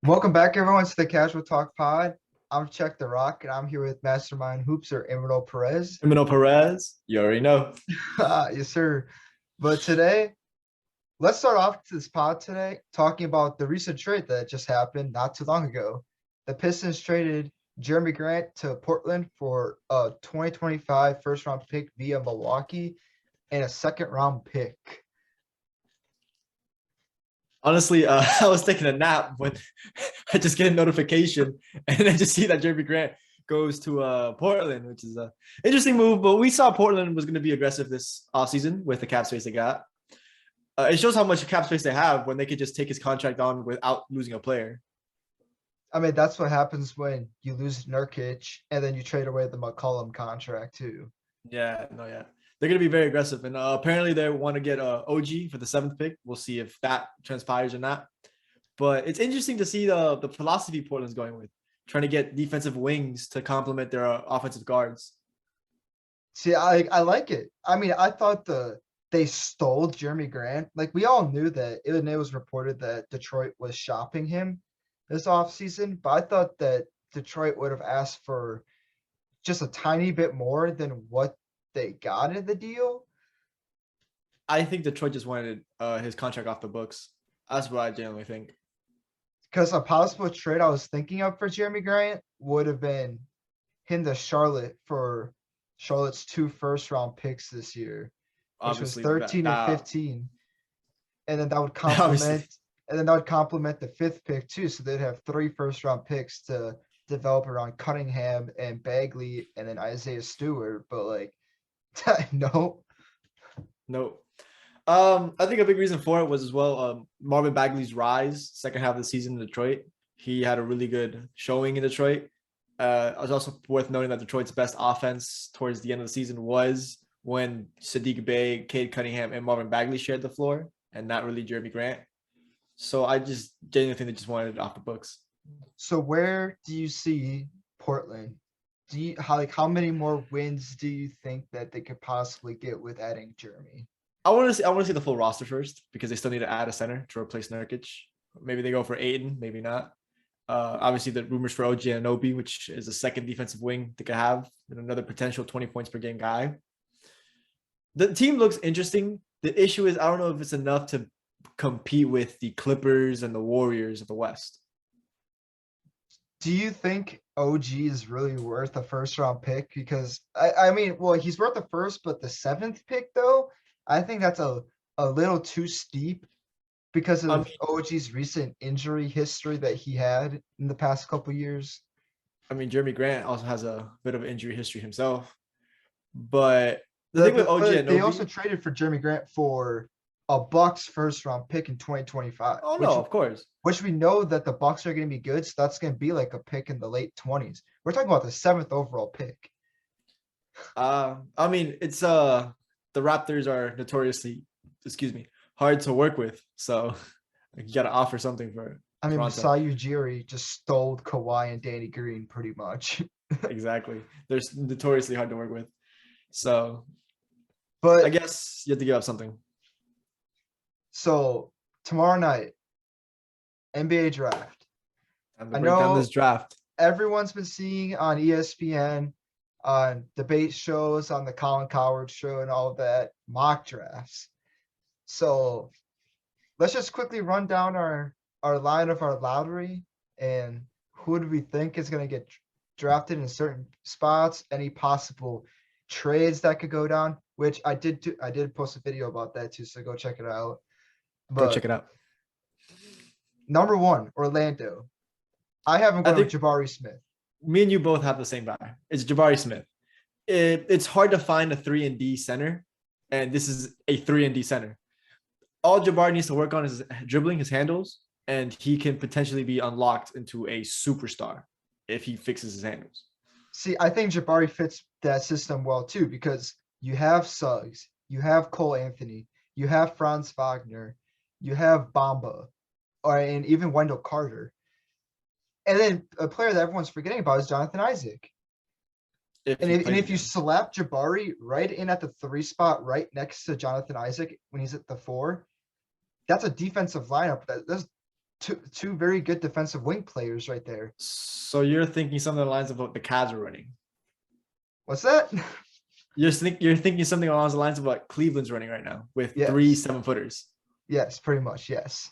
Welcome back, everyone, to the Casual Talk Pod. I'm Check the Rock, and I'm here with Mastermind Hoopser Imanol Perez. Imanol Perez, you already know. Yes, sir. But today, let's start off this pod today talking about the recent trade that just happened not too long ago. The Pistons traded Jerami Grant to Portland for a 2025 first round pick via Milwaukee and a second round pick. Honestly, I was taking a nap when I just get a notification and I just see that Jeremy Grant goes to Portland, which is a interesting move. But we saw Portland was going to be aggressive this offseason with the cap space they got. It shows how much cap space they have when they could just take his contract on without losing a player. I mean, that's what happens when you lose Nurkic and then you trade away the McCollum contract, too. Yeah, no, yeah. They're going to be very aggressive. And apparently they want to get OG for the 7th pick. We'll see if that transpires or not. But it's interesting to see the philosophy Portland's going with, trying to get defensive wings to complement their offensive guards. See, I like it. I mean, I thought they stole Jeremy Grant. Like, we all knew that it was reported that Detroit was shopping him this offseason, but I thought that Detroit would have asked for just a tiny bit more than what they got in the deal. I think Detroit just wanted his contract off the books. That's what I generally think. Because a possible trade I was thinking of for Jeremy Grant would have been him to Charlotte for Charlotte's 2 first-round picks this year, which Obviously, was 13 and 15. And then that would complement the 5th pick too. So they'd have 3 first-round picks to develop around Cunningham and Bagley and then Isaiah Stewart. But like, no. I think a big reason for it was as well Marvin Bagley's rise second half of the season in Detroit. He had a really good showing in Detroit. It was also worth noting that Detroit's best offense towards the end of the season was when Sadiq Bey, Cade Cunningham, and Marvin Bagley shared the floor, and not really Jeremy Grant. So I just genuinely think they just wanted it off the books. So where do you see Portland? How many more wins do you think that they could possibly get with adding Jeremy? I want to see the full roster first because they still need to add a center to replace Nurkic. Maybe they go for Aiden, maybe not. Obviously, the rumors for OG Anunoby, which is a second defensive wing they could have, and another potential 20 points per game guy. The team looks interesting. The issue is I don't know if it's enough to compete with the Clippers and the Warriors of the West. Do you think OG is really worth a first-round pick? Because I mean, well, he's worth the first, but the 7th pick though, I think that's a little too steep because of OG's recent injury history that he had in the past couple years. I mean, Jeremy Grant also has a bit of injury history himself. But the thing with OG But and they also traded for Jeremy Grant for a Bucks first-round pick in 2025. Oh no, of course. Which we know that the Bucks are going to be good, so that's going to be like a pick in the late 20s. We're talking about the 7th overall pick. I mean, it's the Raptors are notoriously, hard to work with. So you got to offer something for it. I mean, Masai Ujiri just stole Kawhi and Danny Green pretty much. Exactly. They're notoriously hard to work with. So, but I guess you have to give up something. So tomorrow night, NBA draft. I know this draft. Everyone's been seeing on ESPN, on debate shows, on the Colin Cowherd show and all of that, mock drafts. So let's just quickly run down our line of our lottery and who do we think is going to get drafted in certain spots, any possible trades that could go down, which I did post a video about that too, so go check it out. Go check it out. Number 1, Orlando. I haven't gone with Jabari Smith. Me and you both have the same guy. It's Jabari Smith. It's hard to find a 3-and-D center, and this is a 3-and-D center. All Jabari needs to work on is dribbling, his handles, and he can potentially be unlocked into a superstar if he fixes his handles. See, I think Jabari fits that system well too because you have Suggs, you have Cole Anthony, you have Franz Wagner, you have Bamba, and even Wendell Carter. And then a player that everyone's forgetting about is Jonathan Isaac. If you slap Jabari right in at the 3 spot, right next to Jonathan Isaac when he's at the 4, that's a defensive lineup two very good defensive wing players right there. So you're thinking something along the lines of what the Cavs are running. What's that? You're thinking something along the lines of what Cleveland's running right now with three Yes. 7-footers. Yes, pretty much, yes.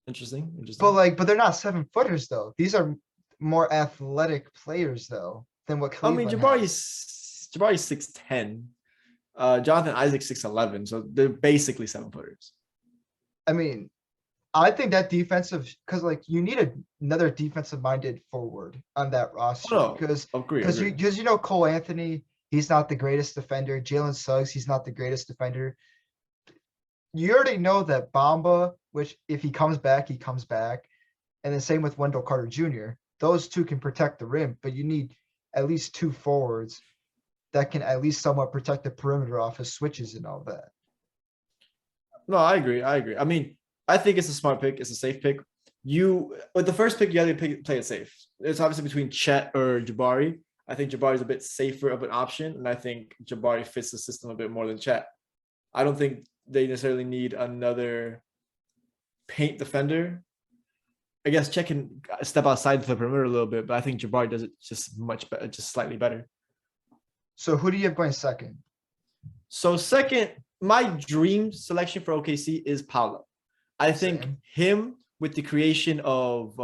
Interesting. But Interesting. but they're not 7-footers though. These are more athletic players though than what I mean, Cleveland has. Jabari's 6'10". Jonathan Isaac 6'11", so they're basically 7-footers. I mean, I think that defensive, because like you need another defensive minded forward on that roster Oh, no, because agree. you know Cole Anthony, he's not the greatest defender. Jalen Suggs, he's not the greatest defender. You already know that Bamba, which if he comes back, he comes back. And the same with Wendell Carter Jr. Those two can protect the rim, but you need at least two forwards that can at least somewhat protect the perimeter off his switches and all that. No, I agree. I mean, I think it's a smart pick. It's a safe pick. With the first pick, you have to play it safe. It's obviously between Chet or Jabari. I think Jabari is a bit safer of an option, and I think Jabari fits the system a bit more than Chet. I don't think they necessarily need another paint defender. I guess Chet can step outside the perimeter a little bit, but I think Jabari does it just much better, just slightly better. So who do you have going second? So second, my dream selection for OKC is Paolo. I think Same. him with the creation of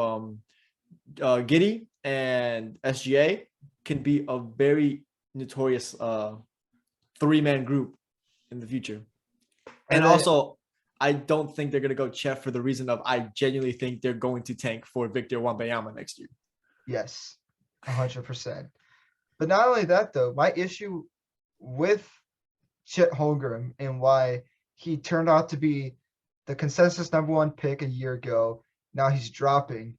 Giddey and SGA can be a very notorious three-man group in the future. And also, I don't think they're going to go Chet for the reason of I genuinely think they're going to tank for Victor Wembanyama next year. Yes, 100%. But not only that, though, my issue with Chet Holmgren and why he turned out to be the consensus #1 pick a year ago, now he's dropping,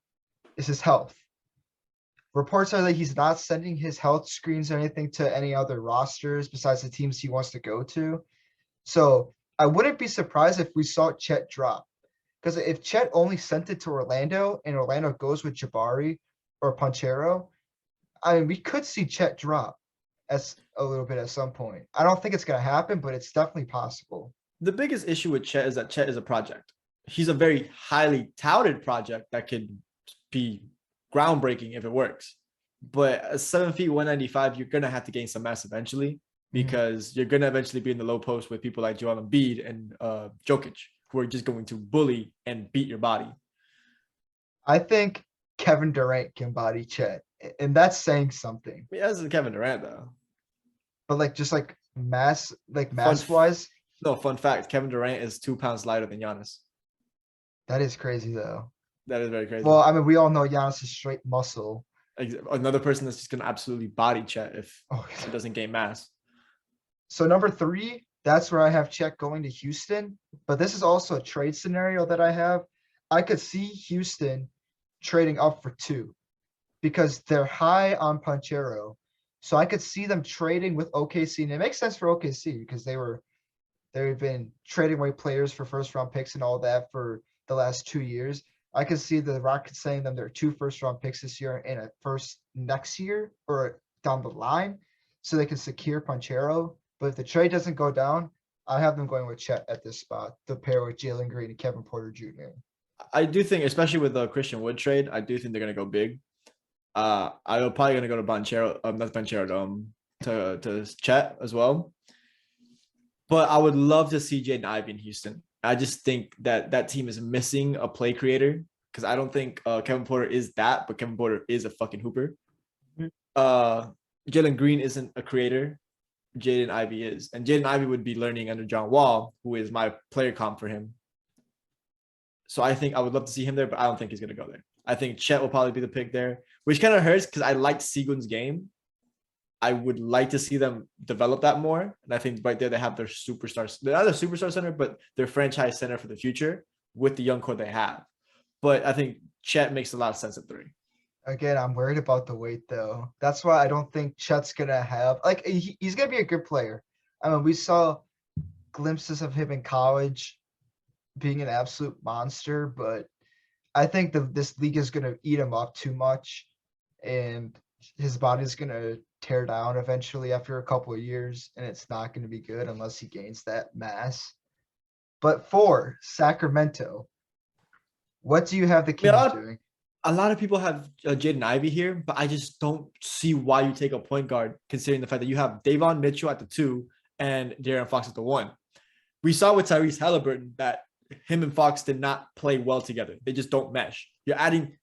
is his health. Reports are that he's not sending his health screens or anything to any other rosters besides the teams he wants to go to. So I wouldn't be surprised if we saw Chet drop. Because if Chet only sent it to Orlando and Orlando goes with Jabari or Panchero, I mean, we could see Chet drop as a little bit at some point. I don't think it's going to happen, but it's definitely possible. The biggest issue with Chet is that Chet is a project. He's a very highly touted project that could be groundbreaking if it works. But at 7 feet 195, you're gonna have to gain some mass eventually because you're gonna eventually be in the low post with people like Joel Embiid and Jokic, who are just going to bully and beat your body. I think Kevin Durant can body Chet, and that's saying something. I mean, as Kevin Durant though. But like just like mass wise. No, fun fact: Kevin Durant is 2 pounds lighter than Giannis. That is crazy though. That is very crazy. Well, I mean, we all know Giannis is straight muscle. Another person that's just gonna absolutely body Chet if Oh, it doesn't gain mass. So number 3, that's where I have Chet going to Houston. But this is also a trade scenario that I have. I could see Houston trading up for 2 because they're high on Panchero. So I could see them trading with OKC, and it makes sense for OKC because they've been trading away players for first round picks and all that for the last 2 years. I could see the Rockets saying them there are 2 first round picks this year and a first next year or down the line so they can secure Panchero. But if the trade doesn't go down, I have them going with Chet at this spot to pair with Jalen Green and Kevin Porter Jr. I do think, especially with the Christian Wood trade, I do think they're gonna go big. I'm probably gonna go to Banchero, not Banchero, to Chet as well. But I would love to see Jaden Ivey in Houston. I just think that team is missing a play creator because I don't think Kevin Porter is that, but Kevin Porter is a fucking hooper. Jalen Green isn't a creator. Jaden Ivey is. And Jaden Ivey would be learning under John Wall, who is my player comp for him. So I think I would love to see him there, but I don't think he's going to go there. I think Chet will probably be the pick there, which kind of hurts because I liked Seguin's game. I would like to see them develop that more. And I think right there they have their superstars. They're not a superstar center, but their franchise center for the future with the young core they have. But I think Chet makes a lot of sense at 3. Again, I'm worried about the weight though. That's why I don't think Chet's gonna have he's gonna be a good player. I mean, we saw glimpses of him in college being an absolute monster, but I think this league is gonna eat him up too much, and his body's gonna tear down eventually after a couple of years, and it's not gonna be good unless he gains that mass. But for Sacramento, What do you have the I mean, Kings doing? a lot of people have Jaden Ivey here, but I just don't see why you take a point guard considering the fact that you have Davon Mitchell at the 2 and De'Aaron Fox at the 1. We saw with Tyrese Halliburton that him and Fox did not play well together. They just don't mesh. You're adding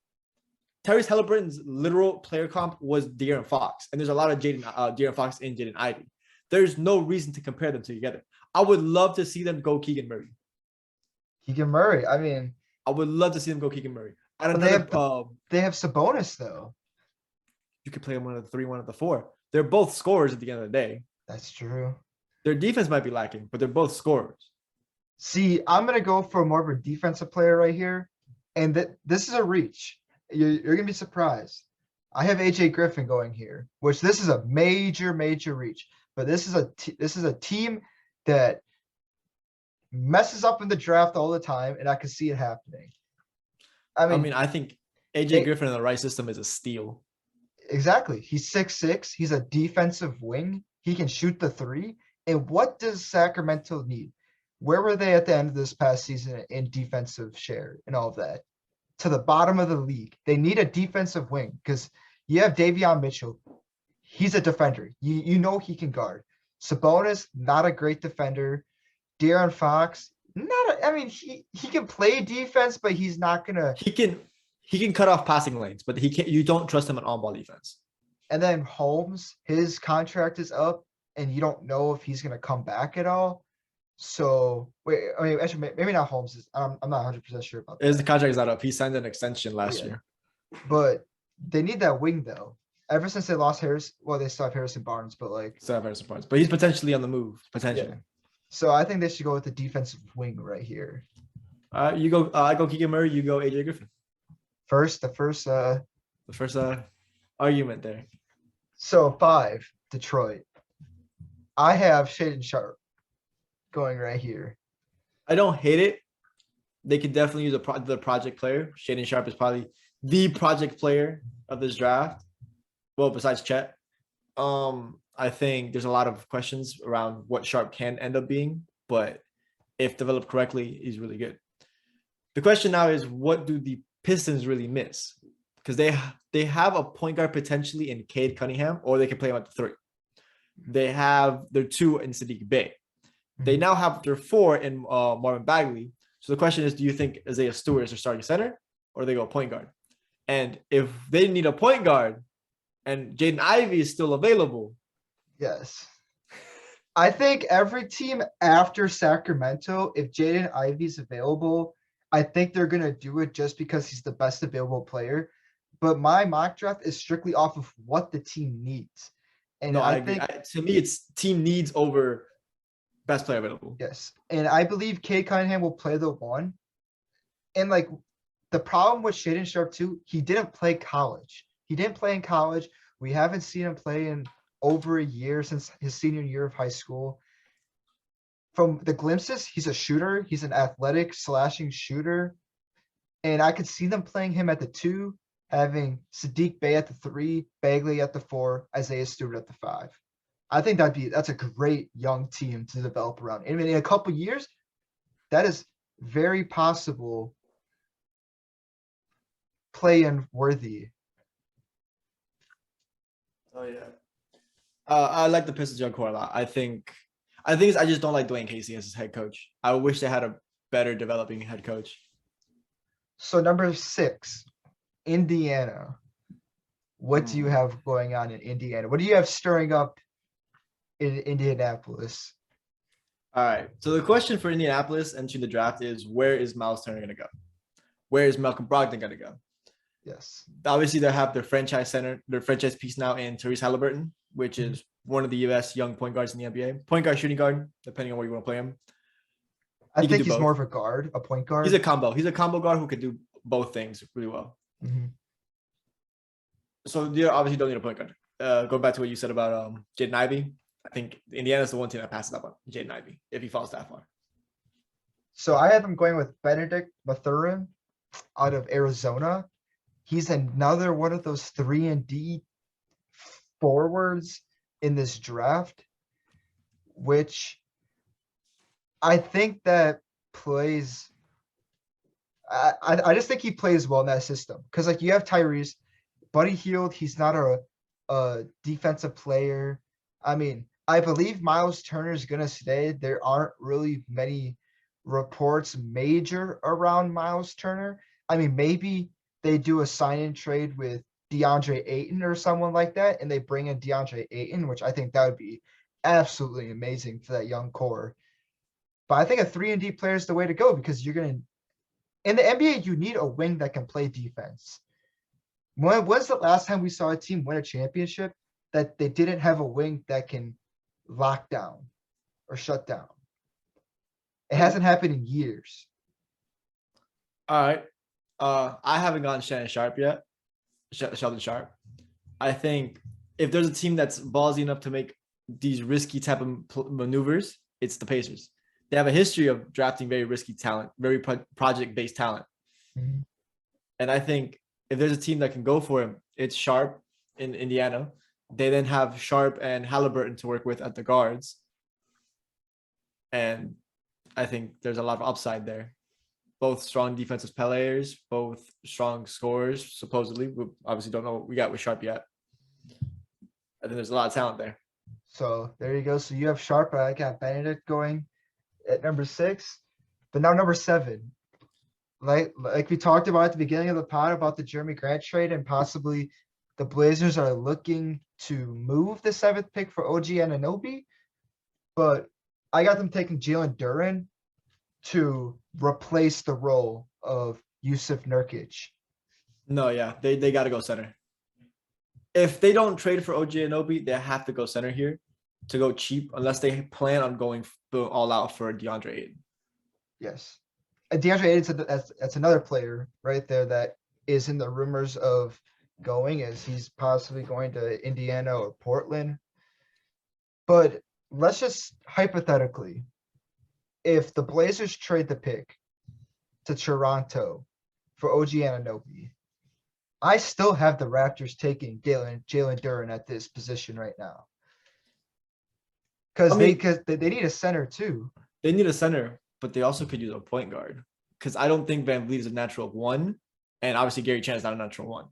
Tyrese Halliburton's literal player comp was De'Aaron Fox, and there's a lot of De'Aaron Fox and Jaden Ivey. There's no reason to compare them together. I would love to see them go Keegan Murray. Keegan Murray. I mean, I would love to see them go Keegan Murray. And But they have Sabonis though. You could play them one of the 3, one of the 4. They're both scorers at the end of the day. That's true. Their defense might be lacking, but they're both scorers. See, I'm gonna go for more of a defensive player right here, and this is a reach. You're gonna be surprised. I have AJ Griffin going here, which this is a major reach. But this is a team that messes up in the draft all the time, and I can see it happening. I mean, I think AJ Griffin in the right system is a steal. Exactly. He's 6'6". He's a defensive wing. He can shoot the 3. And what does Sacramento need? Where were they at the end of this past season in defensive share and all of that? To the bottom of the league. They need a defensive wing because you have Davion Mitchell. He's a defender. You know he can guard. Sabonis, not a great defender. De'Aaron Fox, he can play defense, but he's not gonna. He can cut off passing lanes, but he can't. You don't trust him on ball defense. And then Holmes, his contract is up, and you don't know if he's gonna come back at all. So wait, I mean, actually, maybe not Holmes. I'm not 100% sure about that. The contract is not up. He signed an extension last year. But they need that wing though. Ever since they lost Harris, well, they still have Harrison Barnes, but but he's potentially on the move. Potentially. Yeah. So I think they should go with the defensive wing right here. You go. I go Keegan Murray. You go AJ Griffin. The first argument there. So 5, Detroit. I have Shaedon Sharpe going right here. I don't hate it. They could definitely use the project player. Shaedon Sharpe is probably the project player of this draft. Well, besides Chet. I think there's a lot of questions around what Sharpe can end up being, but if developed correctly, he's really good. The question now is, what do the Pistons really miss? Because they have a point guard potentially in Cade Cunningham, or they can play him at the 3. They have their 2 in Sadiq Bey. They now have their 4 in Marvin Bagley. So the question is, do you think Isaiah Stewart is their starting center, or they go point guard? And if they need a point guard and Jaden Ivey is still available. Yes. I think every team after Sacramento, if Jaden Ivey's available, I think they're going to do it just because he's the best available player. But my mock draft is strictly off of what the team needs. And no, I think to me, it's team needs over best player available. Yes. And I believe Cade Cunningham will play the 1. And the problem with Shaedon Sharpe too, he didn't play college. He didn't play in college. We haven't seen him play in over a year since his senior year of high school. From the glimpses, he's a shooter. He's an athletic slashing shooter. And I could see them playing him at the 2, having Sadiq Bey at the 3, Bagley at the 4, Isaiah Stewart at the 5. I think that's a great young team to develop around. I mean, in a couple years, that is very possible play-in worthy. Oh yeah. I like the Pistons young core a lot. I think I just don't like Dwayne Casey as his head coach. I wish they had a better developing head coach. So number 6, Indiana. What do you have going on in Indiana? What do you have stirring up in Indianapolis? All right. So the question for Indianapolis entering the draft is, where is Miles Turner going to go? Where is Malcolm Brogdon going to go? Yes. Obviously, they have their franchise center, their franchise piece now in Tyrese Halliburton, which is one of the U.S. young point guards in the NBA. Point guard, shooting guard, depending on where you want to play him. I think he's more of a guard, a point guard. He's a combo. He's a combo guard who can do both things really well. Mm-hmm. So they obviously don't need a point guard. Going back to what you said about Jaden Ivey, I think Indiana's the one team that passes up on Jaden Ivey if he falls that far. So I have him going with Benedict Mathurin out of Arizona. He's another one of those 3-and-D forwards in this draft, which I think that plays. I just think he plays well in that system because like you have Tyrese, Buddy Hield. He's not a defensive player. I mean, I believe Miles Turner is gonna stay. There aren't really many reports major around Miles Turner. I mean, maybe they do a sign and trade with DeAndre Ayton or someone like that, and they bring in DeAndre Ayton, which I think that would be absolutely amazing for that young core. But I think a 3-and-D player is the way to go because you're gonna in the NBA, you need a wing that can play defense. When was the last time we saw a team win a championship that they didn't have a wing that can lock down or shut down? It hasn't happened in years. All right. I haven't gotten Shannon Sharp yet. Sheldon Sharp. I think if there's a team that's ballsy enough to make these risky type of maneuvers, it's the Pacers. They have a history of drafting very risky talent, very project-based talent. Mhm. And I think if there's a team that can go for him, it's Sharp in Indiana. They then have Sharp and Halliburton to work with at the guards. And I think there's a lot of upside there. Both strong defensive players, both strong scorers, supposedly. We obviously don't know what we got with Sharp yet. I think there's a lot of talent there. So there you go. So you have Sharp. I got Benedict going at number 6. But now number 7. Like we talked about at the beginning of the pod about the Jerami Grant trade and possibly the Blazers are looking to move the 7th pick for OG Anunoby. But I got them taking Jalen Duren to replace the role of Yusuf Nurkic. No, yeah, they got to go center. If they don't trade for OG Anunoby, they have to go center here to go cheap, unless they plan on going all out for DeAndre Ayton. Yes. And DeAndre Ayton, that's another player right there that is in the rumors of going as he's possibly going to Indiana or Portland. But let's just hypothetically, if the Blazers trade the pick to Toronto for OG Anunoby, I still have the Raptors taking Jalen Duren at this position right now. Because they need a center too. They need a center, but they also could use a point guard. Because I don't think Van Vliet is a natural 1. And obviously Gary Trent is not a natural 1.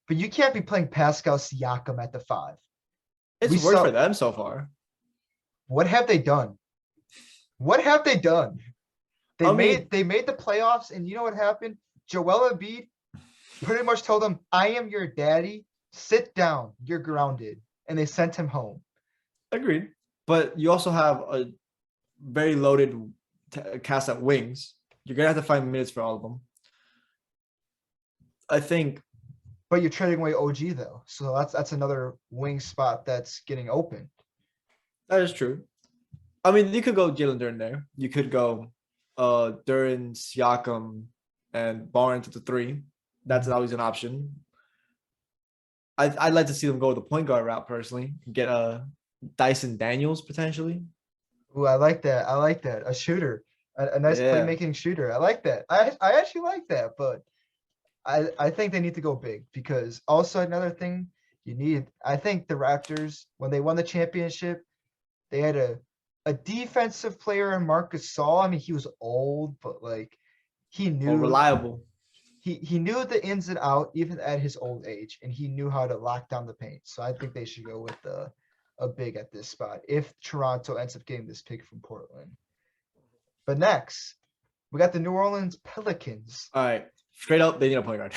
But you can't be playing Pascal Siakam at the 5. It's worked for them so far. What have they done? What have they done? They made the playoffs, and you know what happened? Joel Embiid pretty much told them, "I am your daddy. Sit down. You're grounded." And they sent him home. Agreed. But you also have a very loaded cast at wings. You're gonna have to find minutes for all of them. I think. But you're trading away OG though, so that's another wing spot that's getting open. That is true. I mean, you could go Jalen Duren there. You could go Duren, Siakam, and Barnes at the 3. That's always an option. I'd like to see them go the point guard route personally. Get Dyson Daniels potentially. Ooh, I like that. I like that. A shooter, a nice playmaking shooter. I like that. I actually like that, but I think they need to go big because also another thing you need. I think the Raptors when they won the championship, they had a defensive player in Marc Gasol. I mean, he was old, but like he knew reliable. He knew the ins and out even at his old age, and he knew how to lock down the paint. So I think they should go with a big at this spot if Toronto ends up getting this pick from Portland. But next, we got the New Orleans Pelicans. All right. Straight up, they need a point guard.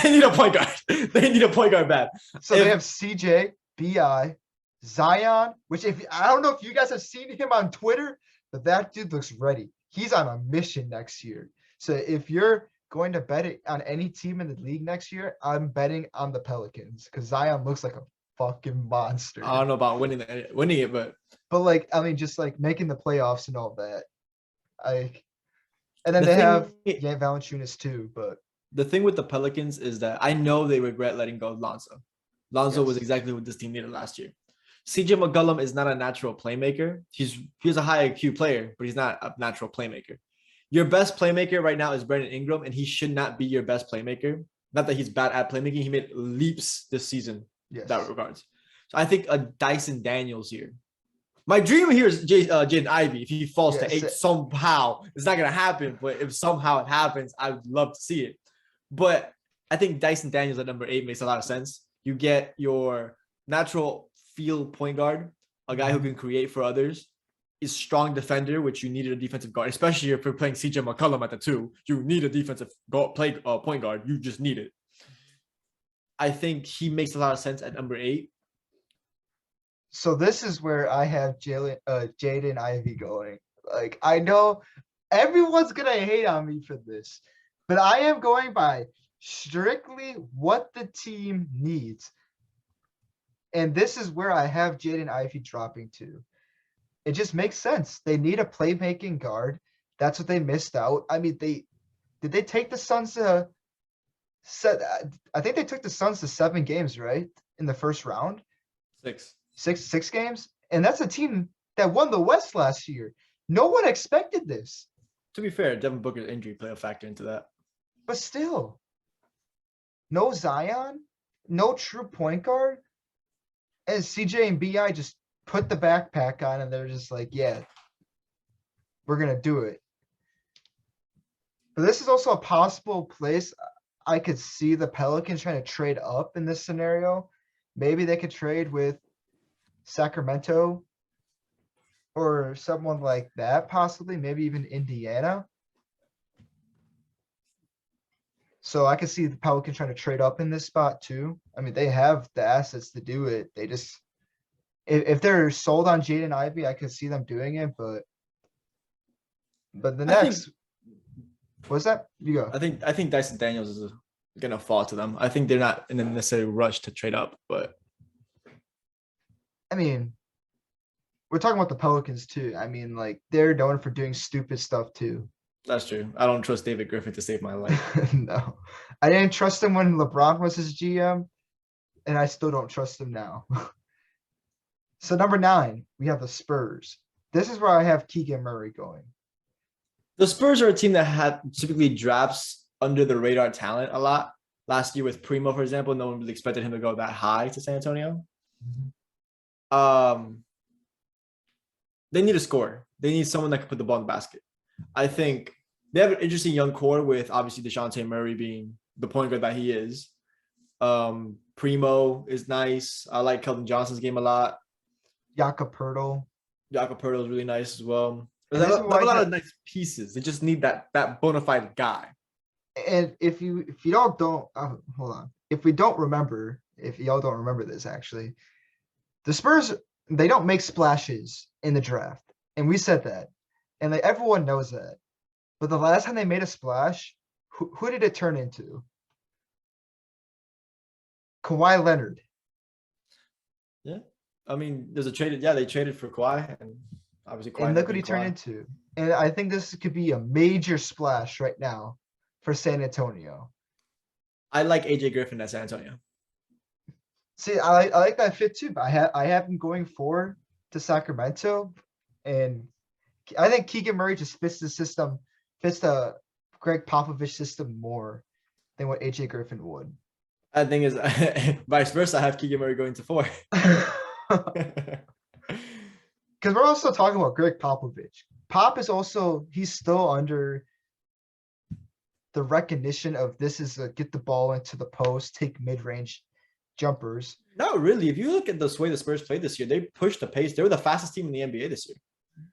They need a point guard. They need a point guard bad. So they have CJ, BI, Zion, which I don't know if you guys have seen him on Twitter, but that dude looks ready. He's on a mission next year. So if you're going to bet it on any team in the league next year, I'm betting on the Pelicans because Zion looks like a fucking monster. I don't know about winning it, but like I mean, just like making the playoffs and all that. And then they have Valanciunas too. But the thing with the Pelicans is that I know they regret letting go of Lonzo. Lonzo was exactly what this team needed last year. CJ McCollum is not a natural playmaker. He's a high IQ player, but he's not a natural playmaker. Your best playmaker right now is Brandon Ingram, and he should not be your best playmaker. Not that he's bad at playmaking. He made leaps this season in that regards. So I think a Dyson Daniels here My dream here is Jaden Ivey. If he falls to Yes. 8 somehow, it's not gonna happen. But if somehow it happens, I would love to see it. But I think Dyson Daniels at number 8 makes a lot of sense. You get your natural field point guard, a guy who can create for others, is strong defender, which you needed a defensive guard, especially if you're playing CJ McCollum at the 2. You need a defensive point guard. You just need it. I think he makes a lot of sense at number 8. So this is where I have Jaden Ivey going. Like, I know everyone's gonna hate on me for this, but I am going by strictly what the team needs. And this is where I have Jaden Ivey dropping to. It just makes sense. They need a playmaking guard. That's what they missed out. I mean, did they take the Suns to I think they took the Suns to 7 games, right? In the first round? 6. Six games? And that's a team that won the West last year. No one expected this. To be fair, Devin Booker's injury played a factor into that. But still, no Zion, no true point guard. And CJ and BI just put the backpack on and they're just like, yeah, we're going to do it. But this is also a possible place I could see the Pelicans trying to trade up in this scenario. Maybe they could trade with Sacramento or someone like that, possibly, maybe even Indiana. So I could see the Pelicans trying to trade up in this spot too. I mean, they have the assets to do it. They just, if they're sold on Jaden Ivey, I could see them doing it, but the next, what's that? You go. I think Dyson Daniels is gonna fall to them. I think they're not in a necessary rush to trade up, but I mean, we're talking about the Pelicans too. I mean, like, they're known for doing stupid stuff too. that's true. I don't trust David Griffin to save my life. No, I didn't trust him when LeBron was his GM, and I still don't trust him now. So number 9, we have the Spurs. This is where I have Keegan Murray going. The Spurs are a team that had typically drafts under the radar talent a lot. Last year with Primo, for example, no one really expected him to go that high to San Antonio. They need a scorer. They need someone that can put the ball in the basket. I think they have an interesting young core with obviously DeJounte Murray being the point guard that he is. Primo is nice. I like Keldon Johnson's game a lot. Jakob Poeltl. Jakob Poeltl is really nice as well. They And have this a is why lot of nice pieces. They just need that bona fide guy. And if you all don't, hold on. If we don't remember, if y'all don't remember this, actually, the Spurs, they don't make splashes in the draft. And we said that. And like, everyone knows that. But the last time they made a splash, who did it turn into? Kawhi Leonard. Yeah. I mean, there's a traded. Yeah, they traded for Kawhi, and obviously Kawhi. And look what he Kawhi. turned into. And I think this could be a major splash right now for San Antonio. I like AJ Griffin at San Antonio. See, I like that fit too. But I have him going 4 to Sacramento, and I think Keegan Murray just fits the Greg Popovich system more than what AJ Griffin would. I think is vice versa. I have Keegan Murray going to 4. Because we're also talking about Greg Popovich. Pop is also, he's still under the recognition of this is a get the ball into the post, take mid-range jumpers. Not really. If you look at the way the Spurs played this year, they pushed the pace. They were the fastest team in the NBA this year.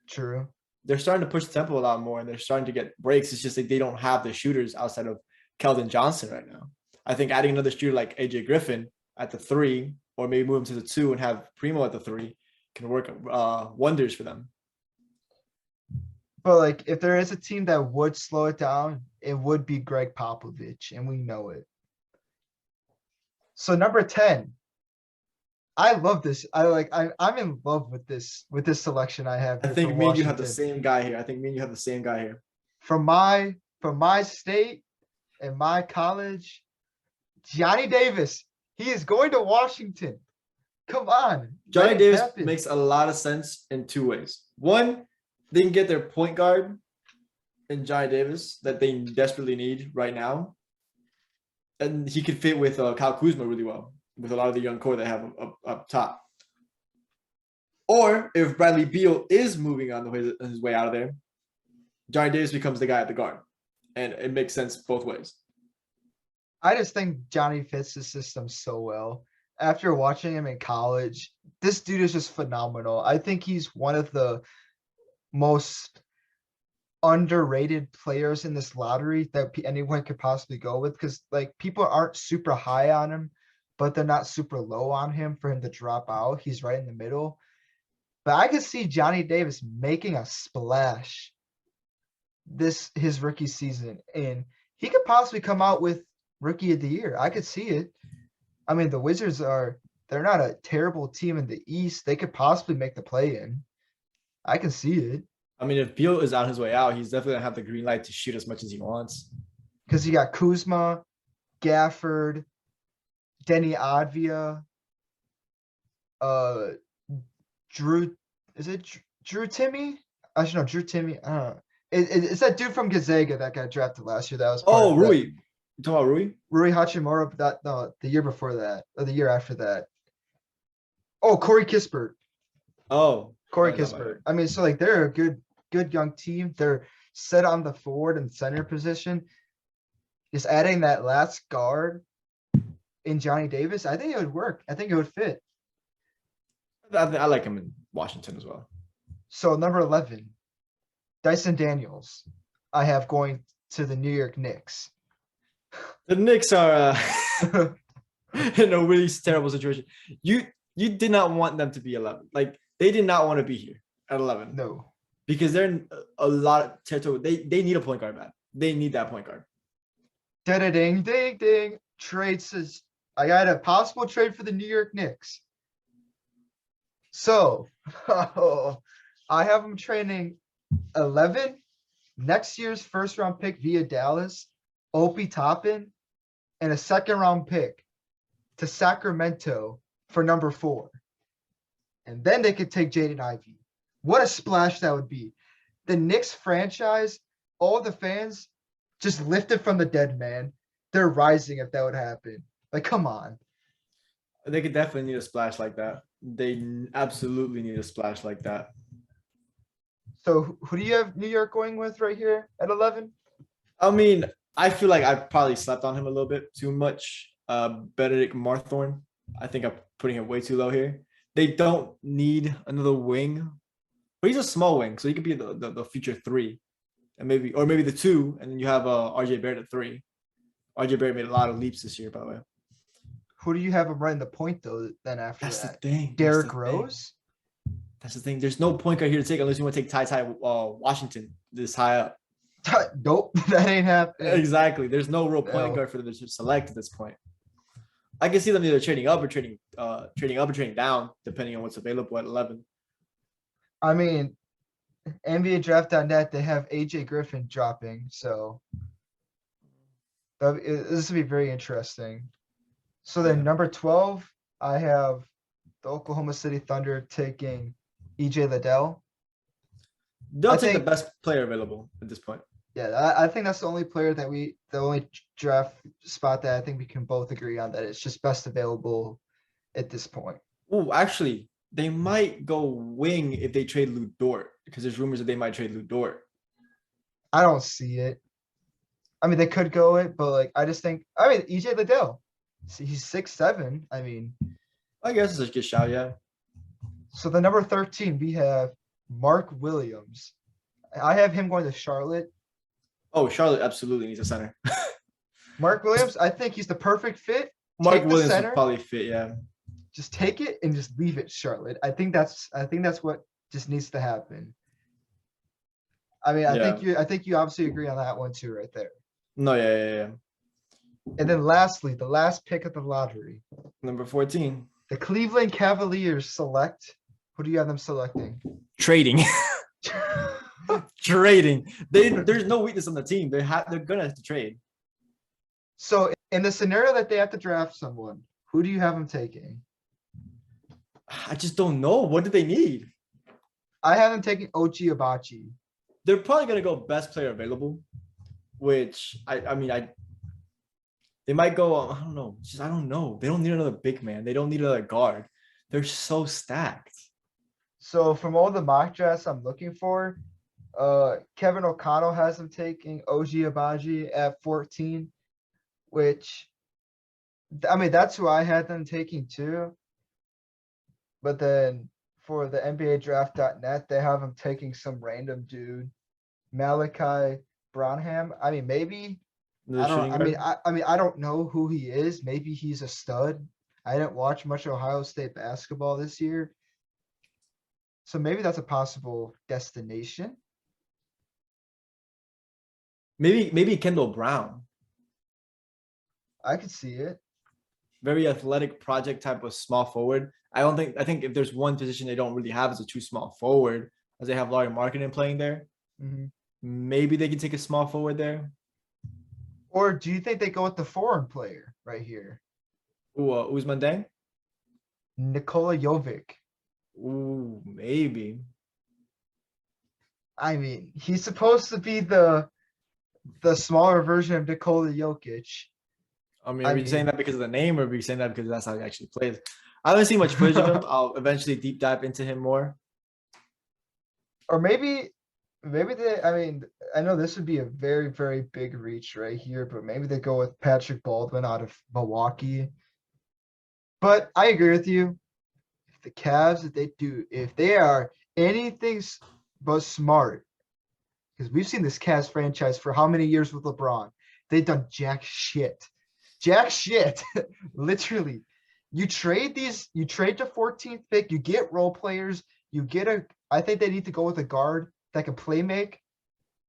True. They're starting to push the tempo a lot more, and they're starting to get breaks. It's just like they don't have the shooters outside of Keldon Johnson right now. I think adding another shooter like AJ Griffin at the 3, or maybe move him to the 2 and have Primo at the 3, can work wonders for them. But like, if there is a team that would slow it down, it would be Greg Popovich, and we know it. So number 10, I love this. I'm in love with this selection I have. I think me and you have the same guy here. From my state and my college, Johnny Davis. He is going to Washington. Come on. Johnny Davis makes a lot of sense in 2 ways. One, they can get their point guard in Johnny Davis that they desperately need right now. And he could fit with Kyle Kuzma really well, with a lot of the young core they have up top. Or if Bradley Beal is moving on his way out of there, Johnny Davis becomes the guy at the guard. And it makes sense both ways. I just think Johnny fits the system so well. After watching him in college, this dude is just phenomenal. I think he's one of the most underrated players in this lottery that anyone could possibly go with, because like people aren't super high on him, but they're not super low on him for him to drop out. He's right in the middle. But I could see Johnny Davis making a splash his rookie season, and he could possibly come out with rookie of the year. I could see it. I mean, the Wizards they're not a terrible team in the East. They could possibly make the play in. I can see it. I mean, if Beal is on his way out, he's definitely gonna have the green light to shoot as much as he wants. Because you got Kuzma, Gafford, Denny Advia, Drew, is it Drew Timmy? I should know Drew Timmy. I don't know. It's that dude from Gonzaga that got drafted last year. That was Oh, Rui. You talking about Rui? Rui Hachimura. The year before that, or the year after that. Oh, Corey Kispert. Oh, Corey Kispert. I mean, so like they're a good young team. They're set on the forward and center position. Just adding that last guard in Johnny Davis, I think it would work. I think it would fit. I like him in Washington as well. So number 11, Dyson Daniels, I have going to the New York Knicks. The Knicks are in a really terrible situation. You did not want them to be 11. Like they did not want to be here at 11. No, because they're in a lot of territory. They need a point guard, man. They need that point guard. Ding, ding, ding. Trade says I got a possible trade for the New York Knicks. So I have them trading 11, next year's first round pick via Dallas, Opie Toppin, and a second round pick to Sacramento for number 4. And then they could take Jaden Ivey. What a splash that would be. The Knicks franchise, all the fans just lifted from the dead, man. They're rising if that would happen. Like, come on. They could definitely need a splash like that. They absolutely need a splash like that. So who do you have New York going with right here at 11? I mean, I feel like I probably slept on him a little bit too much. Benedict Marthorn. I think I'm putting him way too low here. They don't need another wing, but he's a small wing, so he could be the future 3, and maybe the 2, and then you have RJ Barrett at 3. RJ Barrett made a lot of leaps this year, by the way. Who do you have him running the point though? Then after That's that, the thing. Derrick Rose. That's the thing. There's no point guard here to take unless you want to take Ty Washington this high up. Nope, that ain't happening. Exactly. There's no real point guard for them to select at this point. I can see them either trading up or trading down, depending on what's available at 11. I mean, NBA Draft.net, they have AJ Griffin dropping, so this will be very interesting. So then number 12, I have the Oklahoma City Thunder taking EJ Liddell. They'll take the best player available at this point. Yeah, I think that's the only player the only draft spot that I think we can both agree on, that it's just best available at this point. Oh, actually, they might go wing if they trade Lou Dort, because there's rumors that they might trade Lou Dort. I don't see it. I mean, they could go it, but like I just think, EJ Liddell, he's 6'7". I mean, I guess it's a good shout, yeah. So the number 13, we have Mark Williams. I have him going to Charlotte. Oh, Charlotte absolutely needs a center. Mark Williams, I think he's the perfect fit. Mark Williams would probably fit, yeah. Just take it and just leave it, Charlotte. I think that's what just needs to happen. I mean, I think you obviously agree on that one too, right there. No, yeah. And then lastly, the last pick of the lottery. Number 14. The Cleveland Cavaliers select. Who do you have them selecting? Trading. Trading. There's no weakness on the team. They're gonna have to trade. So in the scenario that they have to draft someone, who do you have them taking? I just don't know. What do they need? I have them taking Ochai Agbaji. They're probably gonna go best player available, which they might go. I don't know. I don't know. They don't need another big man. They don't need another guard. They're so stacked. So from all the mock drafts I'm looking for, Kevin O'Connell has him taking OG Abaji at 14, which, I mean, that's who I had them taking too. But then for the NBA draft.net, they have him taking some random dude, Malachi Brownham. I mean, maybe, The I don't, shooting I mean, guard. I mean, I don't know who he is. Maybe he's a stud. I didn't watch much Ohio State basketball this year. So maybe that's a possible destination. Maybe Kendall Brown. I could see it. Very athletic project type of small forward. I think if there's one position they don't really have is a too small forward, as they have Laurie Markkinen playing there. Mhm. Maybe they can take a small forward there. Or do you think they go with the foreign player right here? Ooh, Usman Deng. Nikola Jovic. Ooh, maybe. I mean, he's supposed to be the smaller version of Nikola Jokic. I mean, I are we saying mean- that because of the name, or are we saying that because that's how he actually plays? I haven't seen much footage of him. I'll eventually deep dive into him more. Or maybe they, I mean, I know this would be a very, very big reach right here, but maybe they go with Patrick Baldwin out of Milwaukee. But I agree with you. If the Cavs, if they are anything but smart, because we've seen this Cavs franchise for how many years with LeBron? They've done jack shit. Jack shit. Literally. You trade the 14th pick, you get role players, I think they need to go with a guard that can play make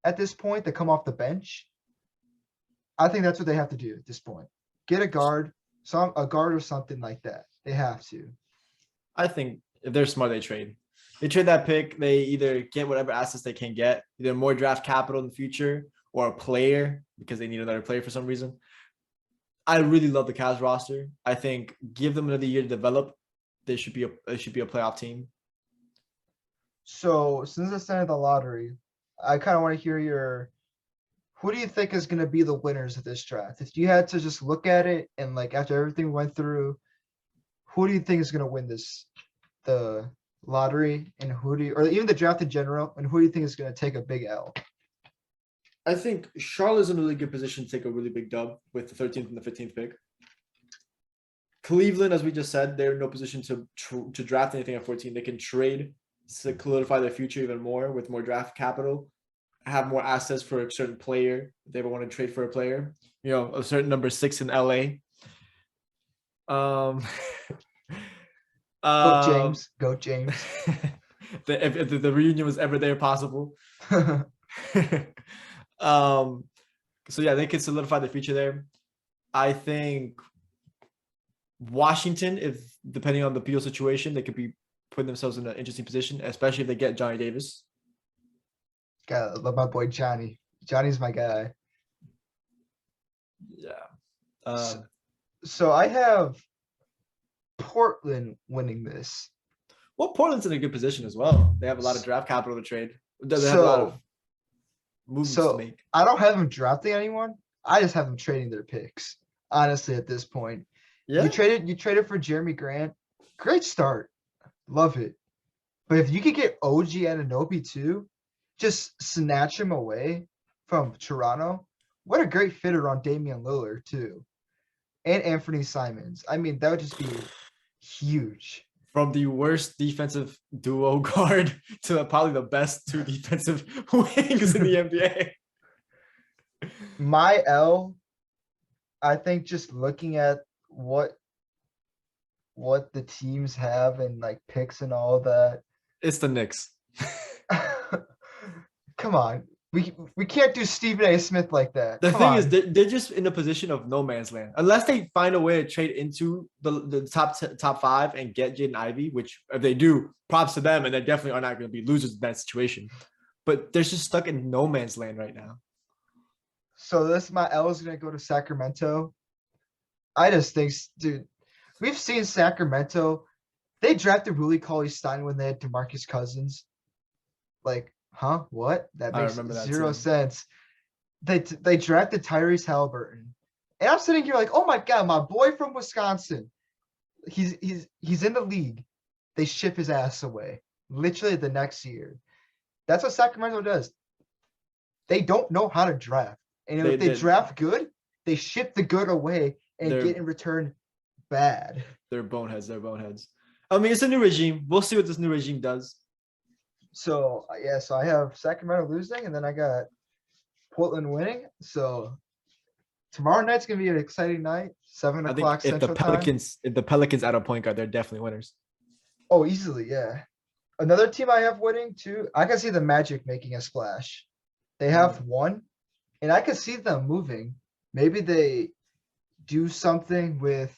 at this point, that come off the bench. I think that's what they have to do at this point. Get a guard or something like that. They have to. I think if they're smart, they trade. They trade that pick. They either get whatever assets they can get, either more draft capital in the future or a player because they need another player for some reason. I really love the Cavs roster. I think give them another year to develop. They should be a playoff team. So since it's the end of the lottery, I kind of want to hear who do you think is going to be the winners of this draft? If you had to just look at it and like after everything went through, who do you think is going to win the lottery, and or even the draft in general, and who do you think is going to take a big L? I think Charlotte's in a really good position to take a really big dub with the 13th and the 15th pick. Cleveland, as we just said, they're in no position to draft anything at 14. They can trade to solidify their future even more with more draft capital, have more assets for a certain player if they ever want to trade for a player. You know, a certain number 6 in LA. Go James. Go James. if the reunion was ever there possible. So yeah, they could solidify the future there. I think Washington, if depending on the Beal situation, they could be putting themselves in an interesting position, especially if they get Johnny Davis. God, I love my boy Johnny. Johnny's my guy. Yeah. So I have Portland winning this. Well, Portland's in a good position as well. They have a lot of draft capital to trade. They have a lot of moves to make. I don't have them drafting anyone. I just have them trading their picks. Honestly, at this point, Yeah. you traded for Jerami Grant. Great start. Love it. But if you could get OG Anunoby too, just snatch him away from Toronto. What a great fitter on Damian Lillard too. And Anthony Simons. I mean, that would just be huge. From the worst defensive duo guard to probably the best 2 defensive wings in the NBA. My L, I think just looking at what the teams have and like picks and all that. It's the Knicks. Come on. We can't do Stephen A. Smith like that. The Come thing on. is, they're just in a position of no man's land. Unless they find a way to trade into the top 5 and get Jaden Ivey, which if they do, props to them, and they definitely are not going to be losers in that situation. But they're just stuck in no man's land right now. So my L is going to go to Sacramento. I just think, dude, we've seen Sacramento. They drafted Willie Cauley-Stein when they had DeMarcus Cousins. Like, huh? What? That I makes remember that zero too. sense. They drafted Tyrese Halliburton. And I'm sitting here like, oh my God, my boy from Wisconsin. He's in the league. They ship his ass away. literally the next year. That's what Sacramento does. They don't know how to draft. And if they draft good, they ship the good away and They're- get in return bad. They're boneheads. They're boneheads. I mean, it's a new regime. We'll see what this new regime does. So yeah, so I have Sacramento losing, and then I got Portland winning. So tomorrow night's gonna be an exciting night. 7 I o'clock think Central Time. if the Pelicans add a point guard, they're definitely winners. Oh, easily, yeah. Another team I have winning too. I can see the Magic making a splash. They have one, and I can see them moving. Maybe they do something with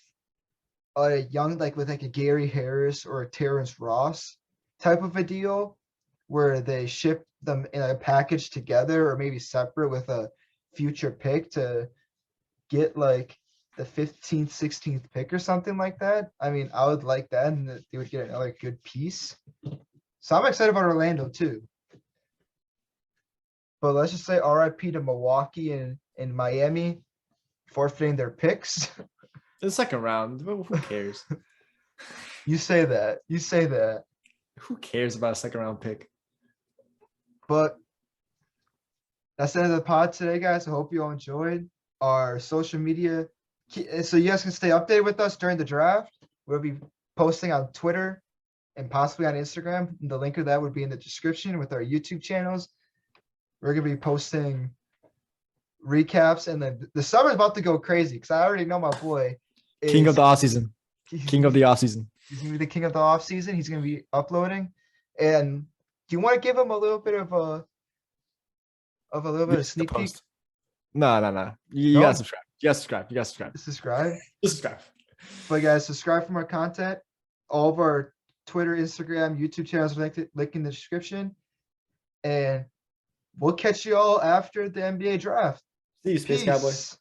a young, like with like a Gary Harris or a Terrence Ross type of a deal, where they ship them in a package together or maybe separate with a future pick to get like the 15th, 16th pick or something like that. I mean, I would like that, and that they would get another good piece. So I'm excited about Orlando too. But let's just say RIP to Milwaukee and Miami forfeiting their picks. The second round, who cares? You say that. You say that. Who cares about a second round pick? But that's the end of the pod today, guys. I hope you all enjoyed our social media. So you guys can stay updated with us during the draft. We'll be posting on Twitter and possibly on Instagram. The link of that would be in the description with our YouTube channels. We're gonna be posting recaps, and then the summer's about to go crazy because I already know my boy. King of the offseason. he's- King of the offseason. He's gonna be the king of the off season. He's gonna be uploading. And do you want to give him a little bit of a sneak peek? No. You No? gotta subscribe. You gotta subscribe. You gotta subscribe. Subscribe. Just subscribe. But guys, subscribe for more content. All of our Twitter, Instagram, YouTube channels are linked in the description. And we'll catch you all after the NBA draft. See you, Space Cowboy. Peace.